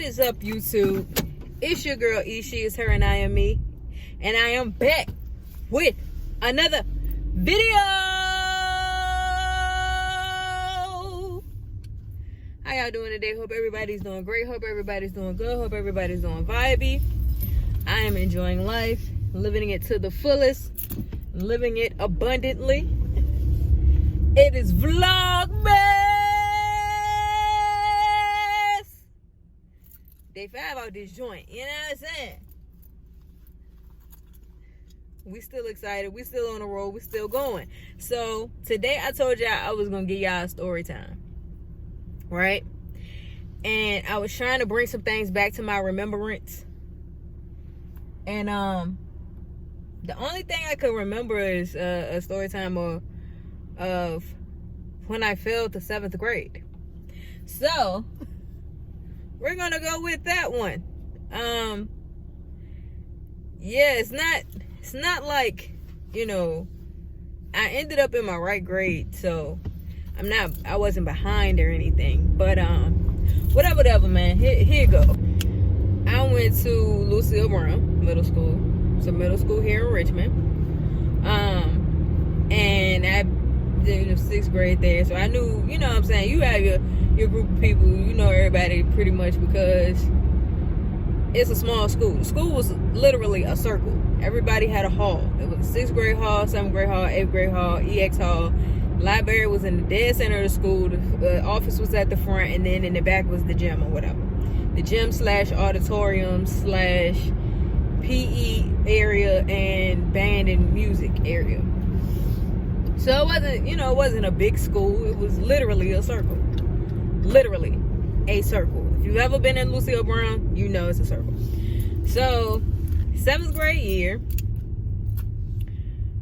What is up, YouTube? It's your girl, she is her, and I am me. And I am back with another video. How y'all doing today? Hope everybody's doing great. Hope everybody's doing good. Hope everybody's doing vibey. I am enjoying life, living it to the fullest, living it abundantly. It is Vlogmas. Day 5 out this joint. You know what I'm saying? We still excited. We still on the road. We still going. So today I told y'all I was gonna give y'all a story time, right? And I was trying to bring some things back to my remembrance. And the only thing I could remember is a story time of when I failed the 7th grade. So we're gonna go with that one. Yeah, it's not like, you know, I ended up in my right grade, so I wasn't behind or anything. But whatever, man. Here you go. I went to Lucille Brown Middle School. It's a middle school here in Richmond. And I did the 6th grade there, so I knew, you know what I'm saying, you have your group of people, you know everybody pretty much, because it's a small school. The school was literally a circle. Everybody had a hall. It was a 6th grade hall, 7th grade hall, 8th grade hall, EX hall. The library was in the dead center of the school. The office was at the front, and then in the back was the gym or whatever. The gym / auditorium / PE area and band and music area. So it wasn't, you know, it wasn't a big school. It was literally a circle. Literally a circle. If you've ever been in Lucille Brown, you know it's a circle. So 7th grade year,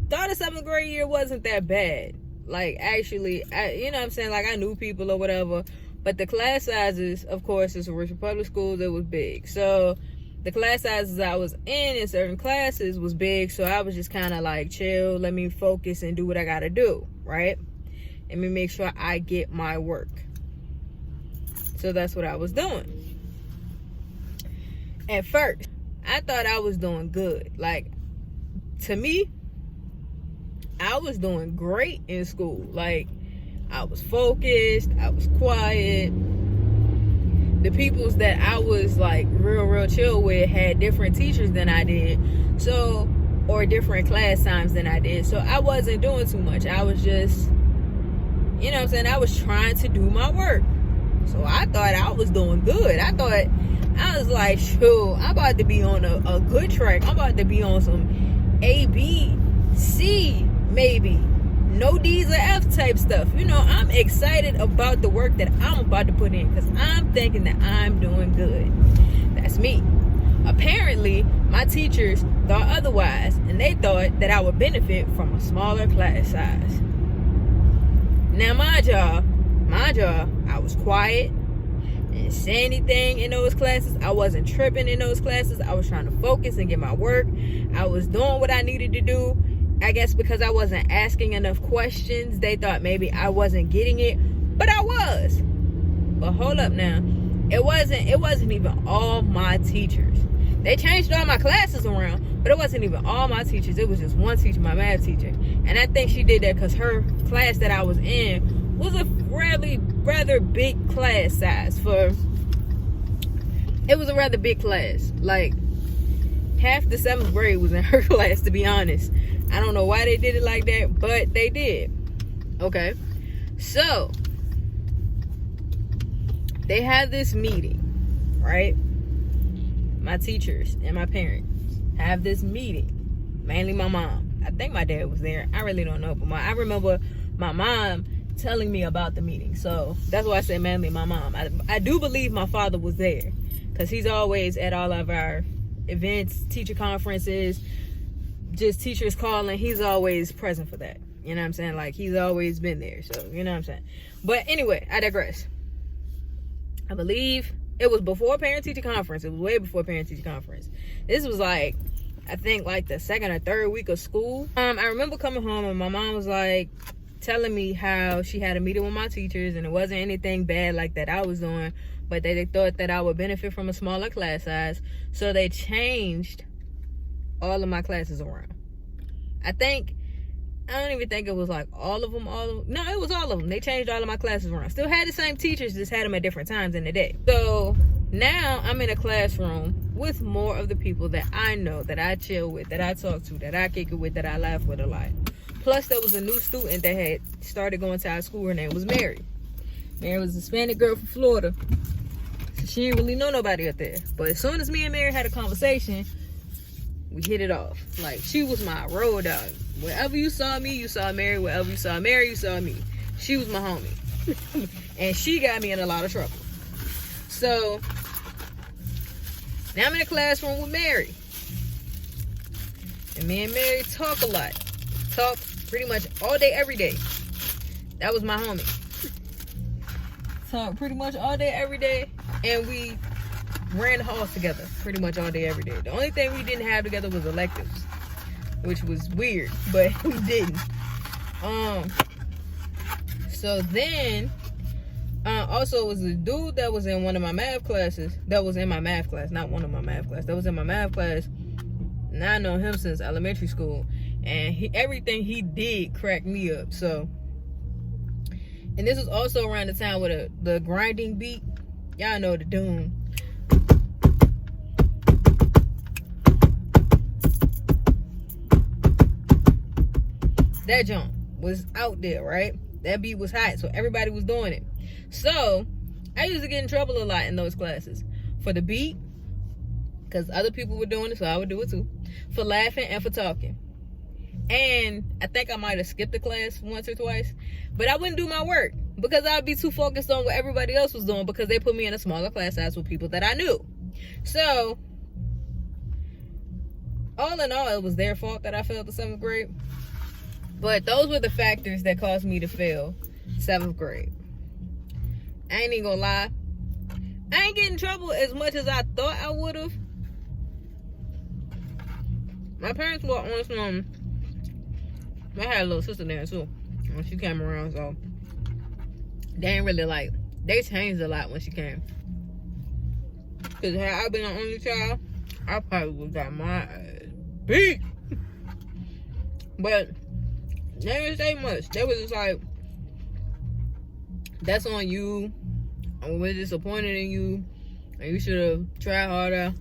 thought the 7th grade year wasn't that bad. Like, actually, you know what I'm saying, like, I knew people or whatever, but the class sizes, of course, it's a Richmond public school, it was big. So the class sizes I was in certain classes was big, so I was just kind of like, chill, let me focus and do what I gotta do, right? Let me make sure I get my work. So that's what I was doing. At first, I thought I was doing good. Like, to me, I was doing great in school. Like, I was focused, I was quiet. The peoples that I was like real chill with had different teachers than I did. So, or different class times than I did. So I wasn't doing too much. I was just, you know what I'm saying, I was trying to do my work. So I thought I was doing good. I was like, shoot, I'm about to be on a good track. I'm about to be on some A, B, C, maybe. No D's or F type stuff. You know, I'm excited about the work that I'm about to put in, because I'm thinking that I'm doing good. That's me. Apparently, my teachers thought otherwise, and they thought that I would benefit from a smaller class size. Now, my job, I was quiet, didn't say anything in those classes. I wasn't tripping in those classes. I was trying to focus and get my work. I was doing what I needed to do. I guess because I wasn't asking enough questions, they thought maybe I wasn't getting it, but I was. But hold up now, it wasn't even all my teachers. They changed all my classes around, but it wasn't even all my teachers. It was just one teacher, my math teacher, and I think she did that because her class that I was in was a rather big class size. It was a rather big class. Like, half the 7th grade was in her class, to be honest. I don't know why they did it like that, but they did. Okay. So, they had this meeting, right? My teachers and my parents have this meeting. Mainly my mom. I think my dad was there. I really don't know. But I remember my mom telling me about the meeting. So, that's why I said mainly my mom. I do believe my father was there, because he's always at all of our events, teacher conferences, just teachers calling. He's always present for that. You know what I'm saying? Like, he's always been there. So, you know what I'm saying? But anyway, I digress. I believe it was before parent-teacher conference. It was way before parent-teacher conference. This was like, I think like the 2nd or 3rd week of school. I remember coming home and my mom was like, telling me how she had a meeting with my teachers and it wasn't anything bad like that I was doing, but they thought that I would benefit from a smaller class size, so they changed all of my classes around. I don't even think it was like all of them. No, it was all of them. They changed all of my classes around. Still had the same teachers, just had them at different times in the day. So now I'm in a classroom with more of the people that I know, that I chill with, that I talk to, that I kick it with, that I laugh with a lot. Plus, there was a new student that had started going to our school. Her name was Mary. Mary was a Hispanic girl from Florida. So she didn't really know nobody up there. But as soon as me and Mary had a conversation, we hit it off. Like, she was my road dog. Wherever you saw me, you saw Mary. Wherever you saw Mary, you saw me. She was my homie. And she got me in a lot of trouble. So, now I'm in a classroom with Mary. And me and Mary talk a lot. Talk pretty much all day, every day. That was my homie. Talk pretty much all day, every day. And we ran the halls together pretty much all day, every day. The only thing we didn't have together was electives, which was weird, but we didn't. So then, also it was a dude that was in one of my math classes, that was in my math class, not one of my math class, that was in my math class. And I know him since elementary school, and everything he did cracked me up. So, and this was also around the time with the grinding beat. Y'all know the doom. That jump was out there, right? That beat was hot, so everybody was doing it. So I used to get in trouble a lot in those classes for the beat, because other people were doing it, so I would do it too, for laughing and for talking. And I think I might have skipped the class once or twice, but I wouldn't do my work because I'd be too focused on what everybody else was doing, because they put me in a smaller class size with people that I knew. So all in all, it was their fault that I failed the 7th grade. But those were the factors that caused me to fail 7th grade. I ain't even gonna lie. I ain't getting in trouble as much as I thought I would have. My parents were on some... I had a little sister there too when she came around, so they ain't really like... They changed a lot when she came. Because had I been the only child, I probably would have got my ass beat. But they didn't say much. They was just like, that's on you. We're disappointed in you. And you should have tried harder.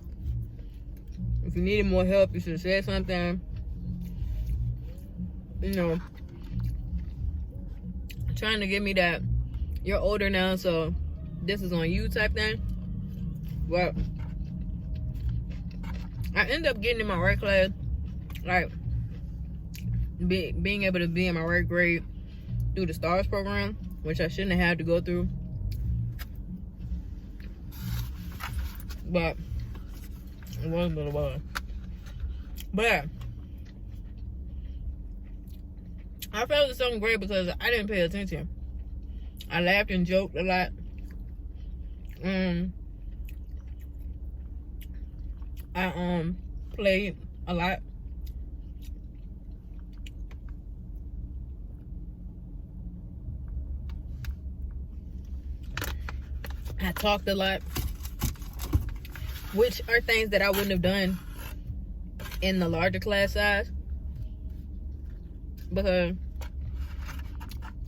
If you needed more help, you should have said something. You know, trying to give me that, you're older now, so this is on you type thing. But I ended up getting in my right class, like being able to be in my right grade through the STARS program, which I shouldn't have had to go through. But it was what it was. But I failed the 7th grade because I didn't pay attention. I laughed and joked a lot. I played a lot. I talked a lot, which are things that I wouldn't have done in the larger class size. Because,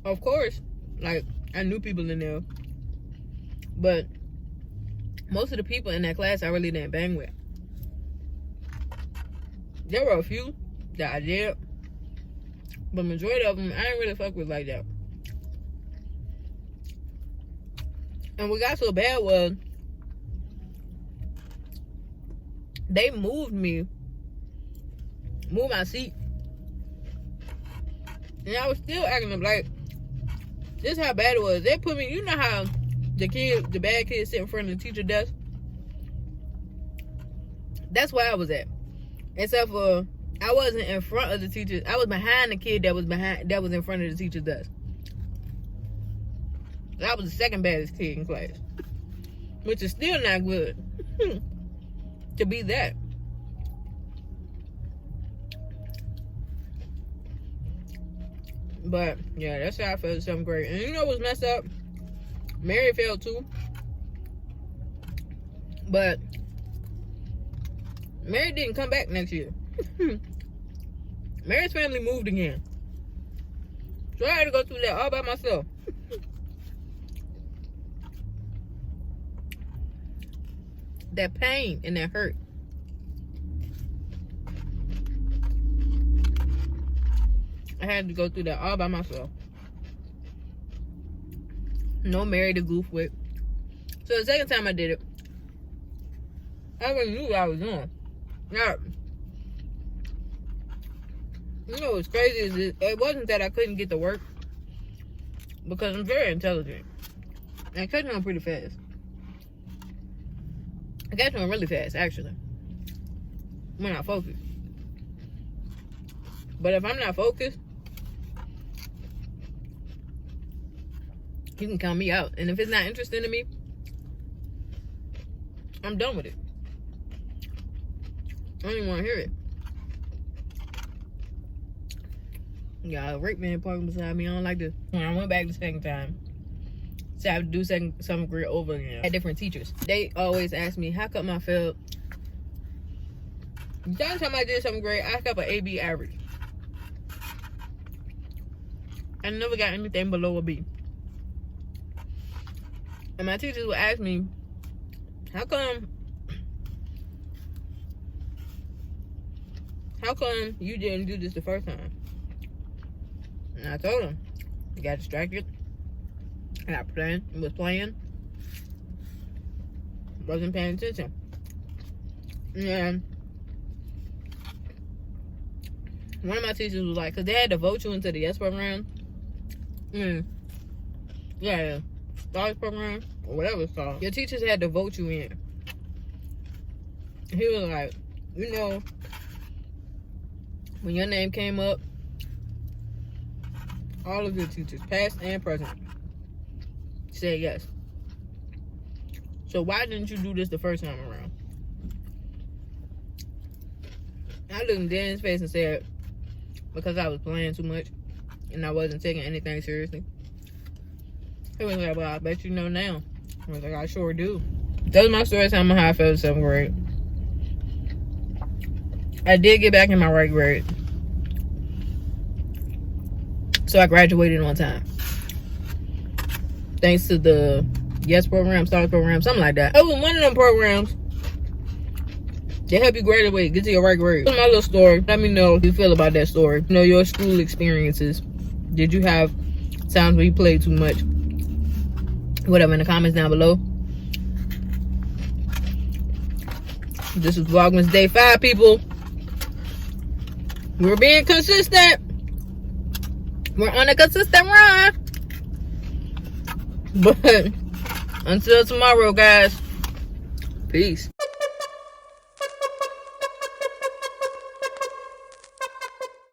of course, like, I knew people in there, but most of the people in that class I really didn't bang with. There were a few that I did, but majority of them I didn't really fuck with like that. And what got so bad was they moved my seat, and I was still acting up like, this is how bad it was. They put me, you know how the bad kids sit in front of the teacher desk? That's where I was at. Except for I wasn't in front of the teacher. I was behind the kid that was in front of the teacher's desk. I was the second baddest kid in class, which is still not good to be that. But yeah, that's how I felt in 7th grade. And you know what's messed up? Mary failed too. But Mary didn't come back next year. Mary's family moved again. So I had to go through that all by myself. That pain and that hurt. I had to go through that all by myself. No Mary to goof with. So the second time I did it, I already knew what I was doing. Now, you know what's crazy is it wasn't that I couldn't get to work, because I'm very intelligent. And I catch on pretty fast. I catch on really fast, actually, when I focus. But if I'm not focused, you can count me out. And if it's not interesting to me, I'm done with it. I don't even want to hear it. Yeah, a rape man parking beside me. I don't like this. When I went back the second time, so I have to do 7th grade over again. I had different teachers. They always ask me, how come I failed? The last time I did 7th grade, I got an AB average. I never got anything below a B. And my teachers would ask me, how come you didn't do this the first time? And I told them, I got distracted. And I was playing. Wasn't paying attention. And one of my teachers was like, because they had to vote you into the YES program. Yeah, STARS program, or whatever it's called. Your teachers had to vote you in. He was like, you know, when your name came up, all of your teachers, past and present, said yes. So why didn't you do this the first time around? I looked him dead in his face and said, because I was playing too much and I wasn't taking anything seriously. He was like, well, I bet you know now. I was like, I sure do. That was my story time on how I felt in 7th grade. I did get back in my right grade. So I graduated on time. Thanks to the YES program, STARS program, something like that. It was one of them programs that help you graduate, get to your right grade. That's my little story. Let me know how you feel about that story. You know, your school experiences. Did you have times where you played too much? Whatever, in the comments down below. This is Vlogmas Day 5, people. We're being consistent. We're on a consistent run. But until tomorrow, guys. Peace.